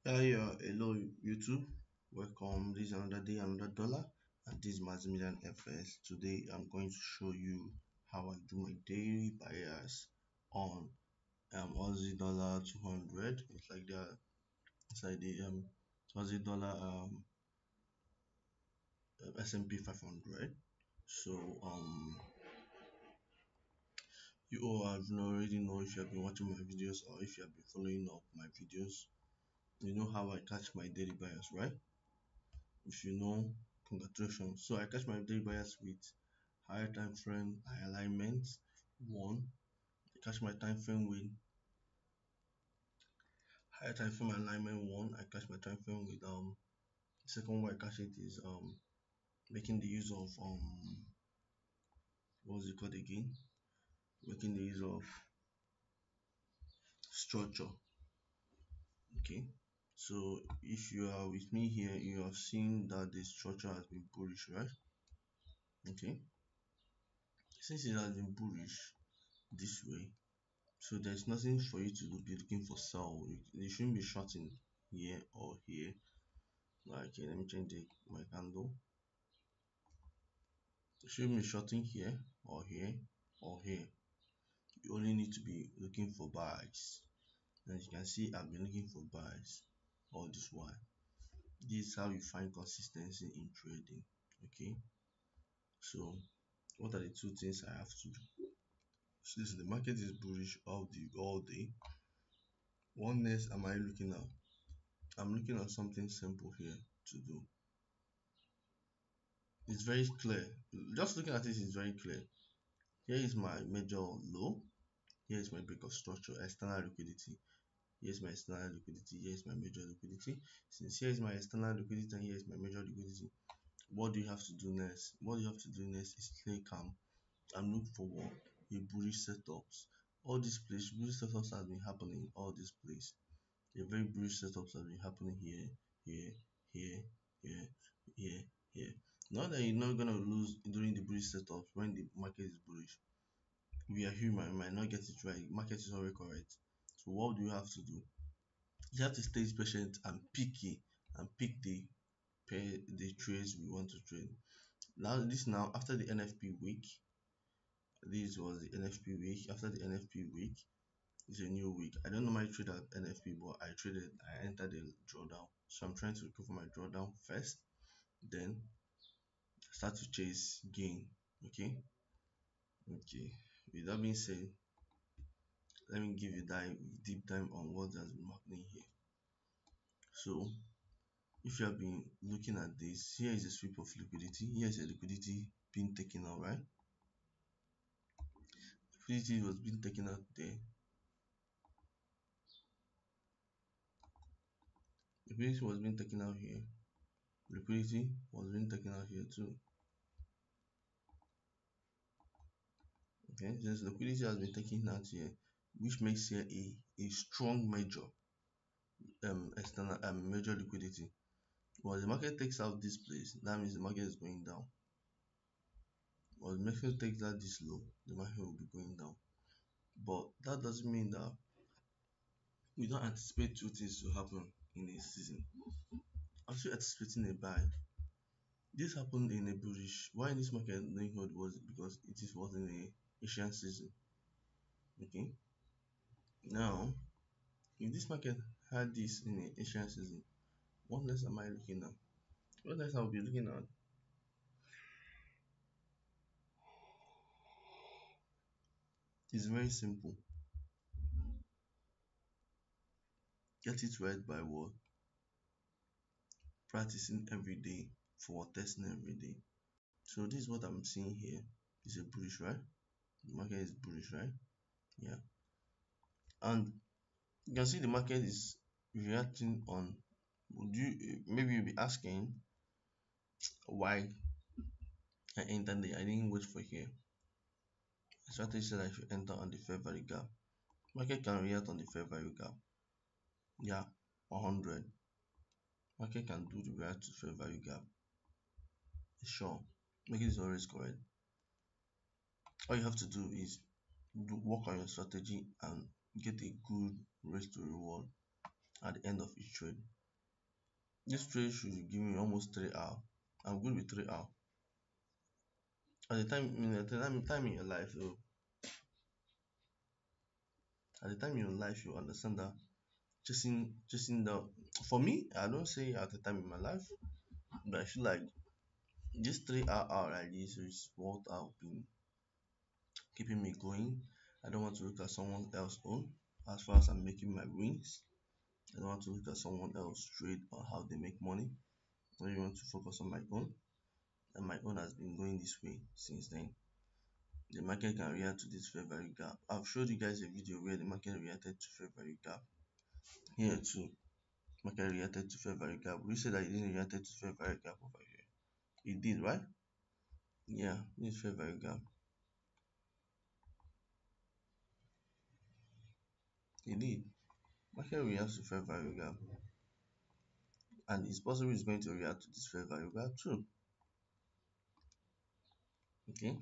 Hello YouTube. Welcome. This is another day, another dollar, and this is Maximilian FS. Today I'm going to show you how I do my daily bias on Aussie dollar 200. It's like the Aussie dollar S&P 500. So you all have already know if you have been watching my videos or if you have been following up my videos. You know how I catch my daily bias, right? If you know, congratulations. So I catch my daily bias with higher time frame high alignment one. I catch my time frame with higher time frame alignment one. I catch my time frame with the second way I catch it is making the use of what's it called again? Making the use of structure. Okay. So if you are with me here, you have seen that the structure has been bullish, right? Okay. Since it has been bullish this way, so there's nothing for you to be looking for sell. You shouldn't be shorting here or here. Like let me change my candle. You shouldn't be shorting here or here or here. You only need to be looking for buys. As you can see, I've been looking for buys all this while. This is how you find consistency in trading. Okay. So what are the two things I have to do? Since the market is bullish all day, what next am I looking at? I'm looking at something simple here to do. It's very clear. Just looking at it is very clear. Here is my major low. Here is my break of structure, external liquidity. Here is my external liquidity. Here is my major liquidity. Since here is my external liquidity and here is my major liquidity, what do you have to do next? What you have to do next is stay calm and look for what? A bullish setups. All these place, bullish setups have been happening all this place. A very bullish setups have been happening here, here, here, here, here, here. Not that you're not gonna lose during the bullish setups when the market is bullish. We are human, we might not get it right. Market is already correct. So what do you have to do? You have to stay patient and picky and pick the trades we want to trade. Now after the NFP week, this was the NFP week. After the NFP week, it's a new week. I don't normally trade at NFP, but I entered the drawdown. So I'm trying to recover my drawdown first, then start to chase gain. Okay. With that being said, let me give you deep dive on what has been happening here. So if you have been looking at this, here is a sweep of liquidity. Here is a liquidity being taken out, right? Liquidity was being taken out there. Liquidity was being taken out here. Liquidity was being taken out here too. Okay, since liquidity has been taken out here, which makes here a strong major external major liquidity. Well, the market takes out this place, that means the market is going down. Well, the market takes out this low, the market will be going down. But that doesn't mean that we don't anticipate two things to happen in a season. Actually anticipating a buy. This happened in a bullish. Why this market doing hold was because was in a Asian season. Okay. Now, if this market had this in a Asian season, what next am I looking at? What next I'll be looking at is very simple. Get it right by what? Practicing every day for testing every day. So this is what I'm seeing here. It's a bullish, right? The market is bullish, right? Yeah. And you can see the market is reacting on. Would you maybe you'll be asking why I entered there? I didn't wait for here. The strategy said I should enter on the fair value gap. Market can react on the fair value gap. Yeah, 100. Market can do the react to fair value gap. Sure, market is always correct. All you have to do is work on your strategy and get a good risk to reward at the end of each trade. This trade should give me almost 3 hours. I'm good with 3 hours. At the time in your life, at the time in your life, you understand that chasing the for me, I don't say at the time in my life, but I feel like this 3 hour like this is what I've been keeping me going. I don't want to look at someone else's own as far as I'm making my wins. I don't want to look at someone else's trade or how they make money. I really want to focus on my own, and my own has been going this way since then. The market can react to this fair value gap. I've showed you guys a video where the market reacted to fair value gap. Here too, market reacted to fair value gap. We said that it didn't react to fair value gap over here. It did, right? Yeah, this fair value gap. It did. Market reacts to fair value gap, and it's possible it's going to react to this fair value gap too. Okay.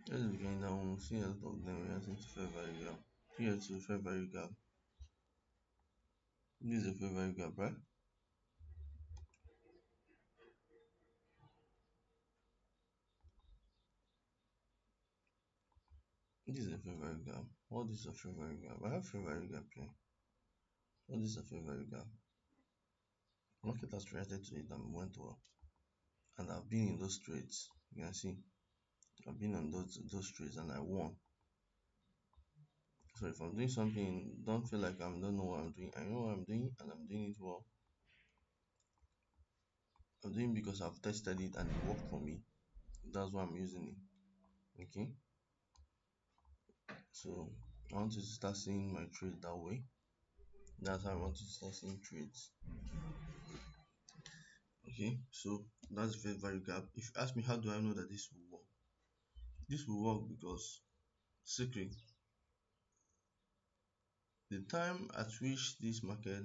Let's begin down. See a lot of them reacting to fair value gap. Here to fair value gap. This is a fair value gap, right? This is a fair value gap. All this is a fair value gap. I have fair value gap here. All this is a fair value gap. Market has reacted to it and went well. And I've been in those trades. You can see I've been on those trades and I won. So if I'm doing something, don't feel like I don't know what I'm doing. I know what I'm doing and I'm doing it well. I'm doing it because I've tested it and it worked for me. That's why I'm using it. Okay. So I want to start seeing my trade that way. That's how I want to start seeing trades. Okay, so that's the fair value gap. If you ask me how do I know that this will work, this will work because secret, the time at which this market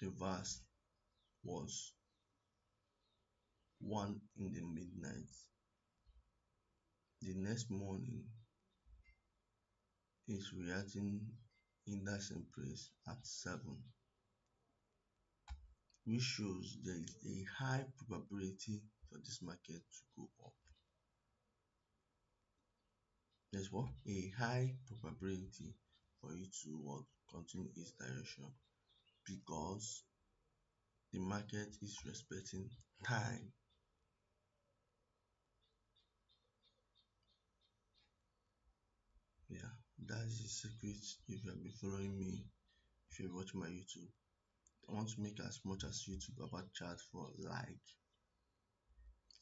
reversed was 1 in the midnight. The next morning is reacting in that same place at 7, which shows there is a high probability for this market to go up. There's what? A high probability for it to what? Continue its direction because the market is respecting time. Yeah, that's the secret. If you have been following me, if you watch my YouTube, I want to make as much as YouTube about chart for like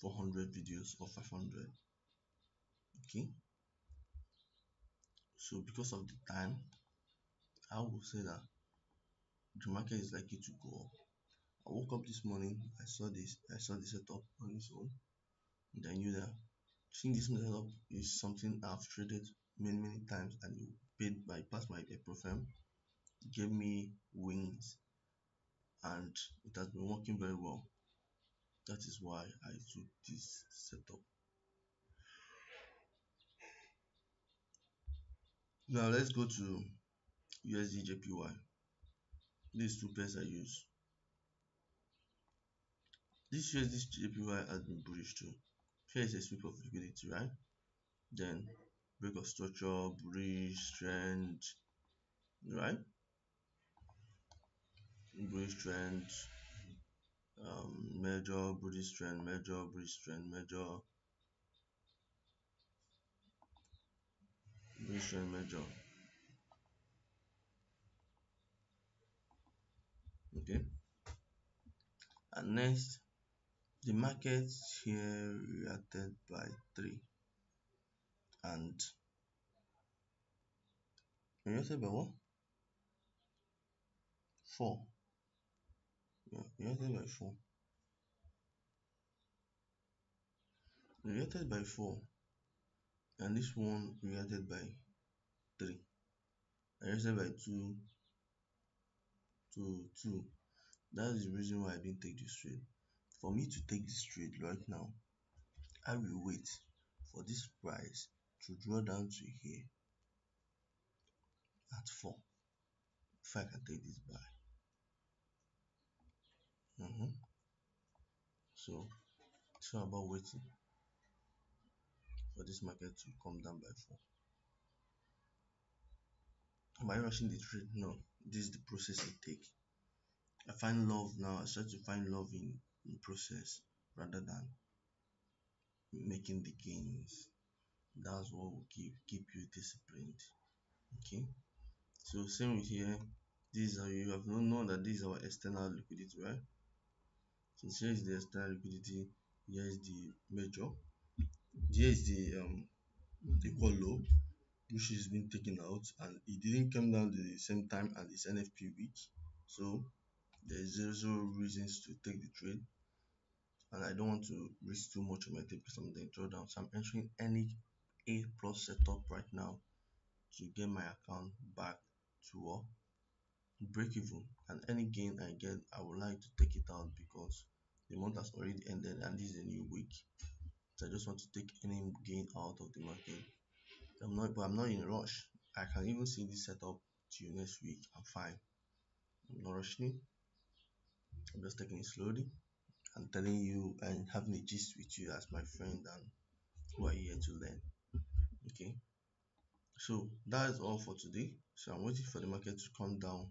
400 videos or 500. Okay, so because of the time, I will say that the market is likely to go up. I woke up this morning, I saw the setup on its own, and I knew that seeing this setup is something I've traded many times, and it paid bypass my profile, gave me wins, and it has been working very well. That is why I took this setup. Now let's go to USD JPY. These two pairs I use. This USD JPY has been bullish too. Here is a sweep of liquidity, right? Then break of structure, bullish trend, right? Bullish trend, major bullish trend, major bullish trend, major bullish trend, major. Okay. And next, the market here reacted by 3 and reacted by what? 4. Yeah, reacted by 4. Reacted by 4, and this one reacted by 3. Reacted by 2 to 2. That is the reason why I didn't take this trade. For me to take this trade right now, I will wait for this price to draw down to here at 4 if I can take this buy. So it's not about waiting for this market to come down by 4. Am I rushing the trade? No, this is the process I take. I find love now. I start to find love in process rather than making the gains. That's what will keep you disciplined. Okay, so same with here. These are, you have known that this is our external liquidity, right? Since here is the external liquidity, here is the major, here is the equal low, which is being taken out, and it didn't come down at the same time as this NFP week, so there is zero reasons to take the trade, and I don't want to risk too much of my 10% of the drawdown, so I'm entering any A plus setup right now to get my account back to a break even, and any gain I get, I would like to take it out because the month has already ended and this is a new week. So I just want to take any gain out of the market. I'm not in a rush. I can even see this setup till next week. I'm fine. I'm not rushing. I'm just taking it slowly and telling you and having a gist with you as my friend and who are here to learn. Okay. So that is all for today. So I'm waiting for the market to come down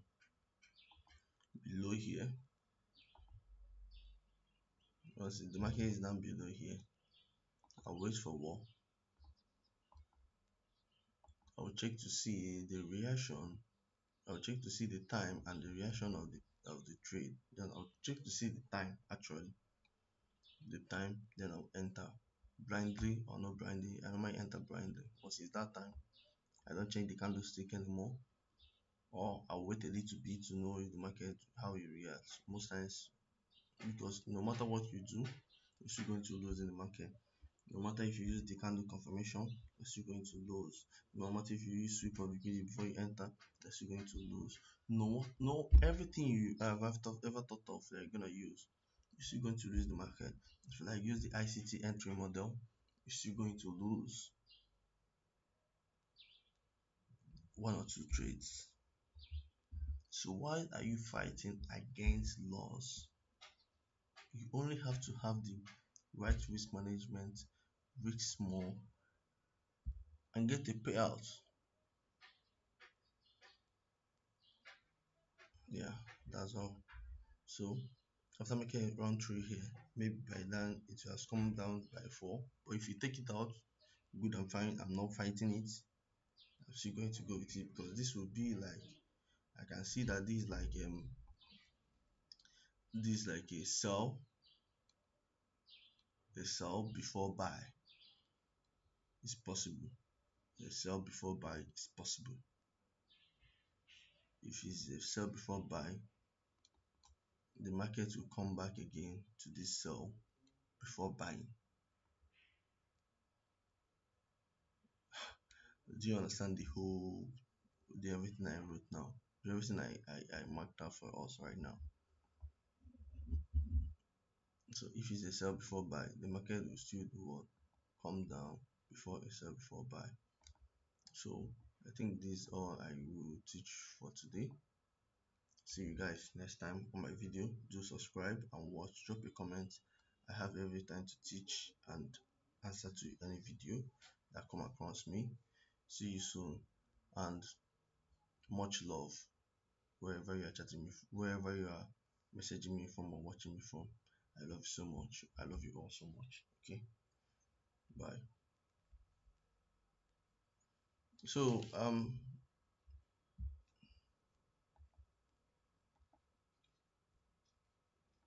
below here. Once the market is down below here, I'll wait for war. I'll check to see the reaction. I'll check to see the time and the reaction of the trade. Then I'll check to see the time actually. The time, then I'll enter blindly or not blindly. I don't mind enter blindly. Once it's that time, I don't change the candlestick anymore. Or I'll wait a little bit to know if the market how it reacts. Most times, because no matter what you do, you're still going to lose in the market. No matter if you use the candle confirmation, you're still going to lose. No matter if you use sweep of liquidity before you enter, you're still going to lose. No, everything you have ever thought of you're gonna use, you're still going to lose the market. If you like use the ICT entry model, you're still going to lose one or two trades. So why are you fighting against loss? You only have to have the right risk management, risk small, and get a payout. Yeah, that's all. So after making a run through here, maybe by then it has come down by 4. But if you take it out, good and fine. I'm not fighting it. I'm still going to go with it because this will be like, I can see that this like a sell before buy is possible. A sell before buy is possible. If it's a sell before buy, the market will come back again to this sell before buying. Do you understand everything I wrote now? Everything I marked out for us right now. So if it's a sell before buy, the market will still do what? Come down before a sell before buy. So I think this is all I will teach for today. See you guys next time on my video. Do subscribe and watch. Drop a comment. I have every time to teach and answer to any video that come across me. See you soon and much love wherever you are chatting me, wherever you are messaging me from or watching me from. I love you so much. I love you all so much. Okay, bye. So